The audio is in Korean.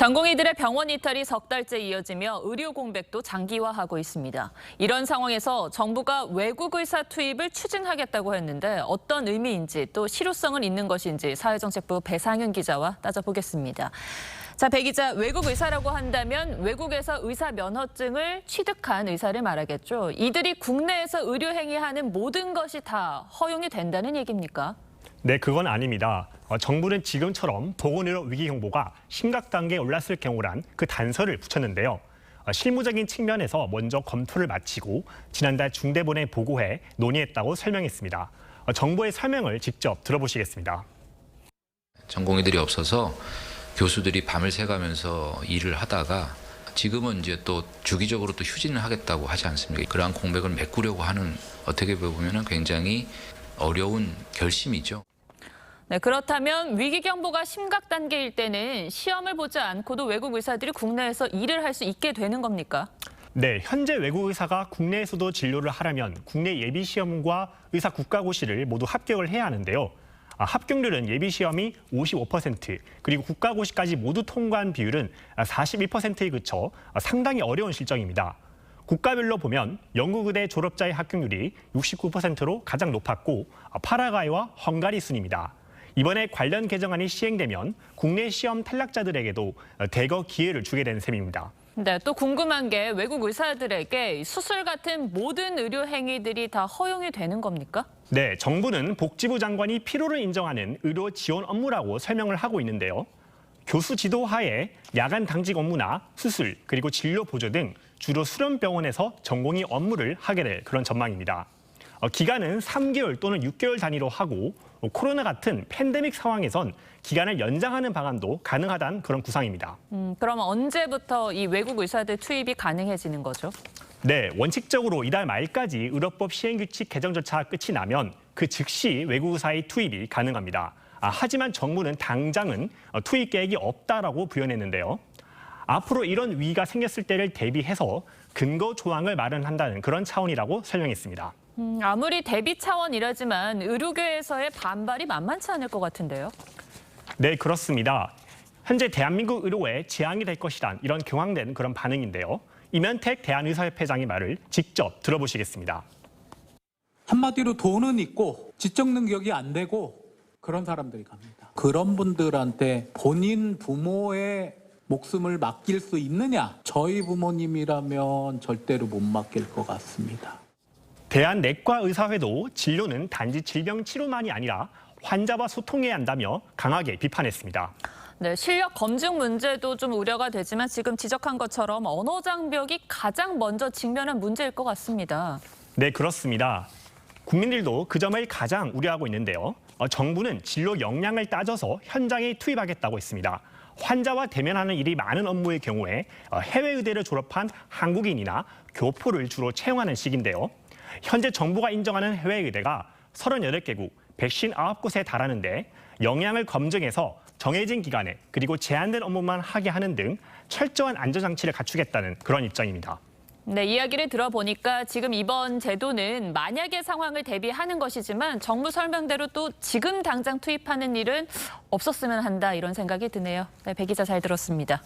전공의들의 병원 이탈이 석 달째 이어지며 의료 공백도 장기화하고 있습니다. 이런 상황에서 정부가 외국 의사 투입을 추진하겠다고 했는데 어떤 의미인지 또 실효성은 있는 것인지 사회정책부 배상윤 기자와 따져보겠습니다. 자, 배 기자, 외국 의사라고 한다면 외국에서 의사 면허증을 취득한 의사를 말하겠죠. 이들이 국내에서 의료 행위하는 모든 것이 다 허용이 된다는 얘기입니까? 네, 그건 아닙니다. 정부는 지금처럼 보건의료 위기 경보가 심각 단계에 올랐을 경우란 그 단서를 붙였는데요. 실무적인 측면에서 먼저 검토를 마치고 지난달 중대본에 보고해 논의했다고 설명했습니다. 정부의 설명을 직접 들어보시겠습니다. 전공의들이 없어서 교수들이 밤을 새가면서 일을 하다가 지금은 이제 또 주기적으로 또 휴진을 하겠다고 하지 않습니까? 그러한 공백을 메꾸려고 하는 어떻게 보면 굉장히 어려운 결심이죠. 네, 그렇다면 위기 경보가 심각 단계일 때는 시험을 보지 않고도 외국 의사들이 국내에서 일을 할 수 있게 되는 겁니까? 네, 현재 외국 의사가 국내에서도 진료를 하려면 국내 예비 시험과 의사 국가고시를 모두 합격을 해야 하는데요. 합격률은 예비 시험이 55%, 그리고 국가고시까지 모두 통과한 비율은 41%에 그쳐 상당히 어려운 실정입니다. 국가별로 보면 영국 의대 졸업자의 합격률이 69%로 가장 높았고 파라과이와 헝가리 순입니다. 이번에 관련 개정안이 시행되면 국내 시험 탈락자들에게도 대거 기회를 주게 된 셈입니다. 네, 또 궁금한 게 외국 의사들에게 수술 같은 모든 의료 행위들이 다 허용이 되는 겁니까? 네, 정부는 복지부 장관이 필요를 인정하는 의료 지원 업무라고 설명을 하고 있는데요. 교수 지도 하에 야간 당직 업무나 수술, 그리고 진료 보조 등 주로 수련병원에서 전공의 업무를 하게 될 그런 전망입니다. 기간은 3개월 또는 6개월 단위로 하고 코로나 같은 팬데믹 상황에선 기간을 연장하는 방안도 가능하다는 그런 구상입니다. 그럼 언제부터 이 외국 의사들 투입이 가능해지는 거죠? 네, 원칙적으로 이달 말까지 의료법 시행규칙 개정 절차가 끝이 나면 그 즉시 외국 의사의 투입이 가능합니다. 하지만 정부는 당장은 투입 계획이 없다라고 부연했는데요. 앞으로 이런 위기가 생겼을 때를 대비해서 근거 조항을 마련한다는 그런 차원이라고 설명했습니다. 아무리 대비 차원이라지만 의료계에서의 반발이 만만치 않을 것 같은데요. 네, 그렇습니다. 현재 대한민국 의료에 재앙이 될 것이란 이런 경황된 그런 반응인데요. 임현택 대한의사협회장의 말을 직접 들어보시겠습니다. 한마디로 돈은 있고 지적 능력이 안 되고 그런 사람들이 갑니다. 그런 분들한테 본인 부모의 목숨을 맡길 수 있느냐? 저희 부모님이라면 절대로 못 맡길 것 같습니다. 대한내과의사회도 진료는 단지 질병 치료만이 아니라 환자와 소통해야 한다며 강하게 비판했습니다. 네, 실력 검증 문제도 좀 우려가 되지만 지금 지적한 것처럼 언어 장벽이 가장 먼저 직면한 문제일 것 같습니다. 네, 그렇습니다. 국민들도 그 점을 가장 우려하고 있는데요. 정부는 진료 역량을 따져서 현장에 투입하겠다고 했습니다. 환자와 대면하는 일이 많은 업무의 경우에 해외 의대를 졸업한 한국인이나 교포를 주로 채용하는 시기인데요. 현재 정부가 인정하는 해외 의대가 38개국, 159곳에 달하는데 역량을 검증해서 정해진 기간에 그리고 제한된 업무만 하게 하는 등 철저한 안전장치를 갖추겠다는 그런 입장입니다. 네, 이야기를 들어보니까 지금 이번 제도는 만약의 상황을 대비하는 것이지만 정부 설명대로 또 지금 당장 투입하는 일은 없었으면 한다 이런 생각이 드네요. 네, 배 기자 잘 들었습니다.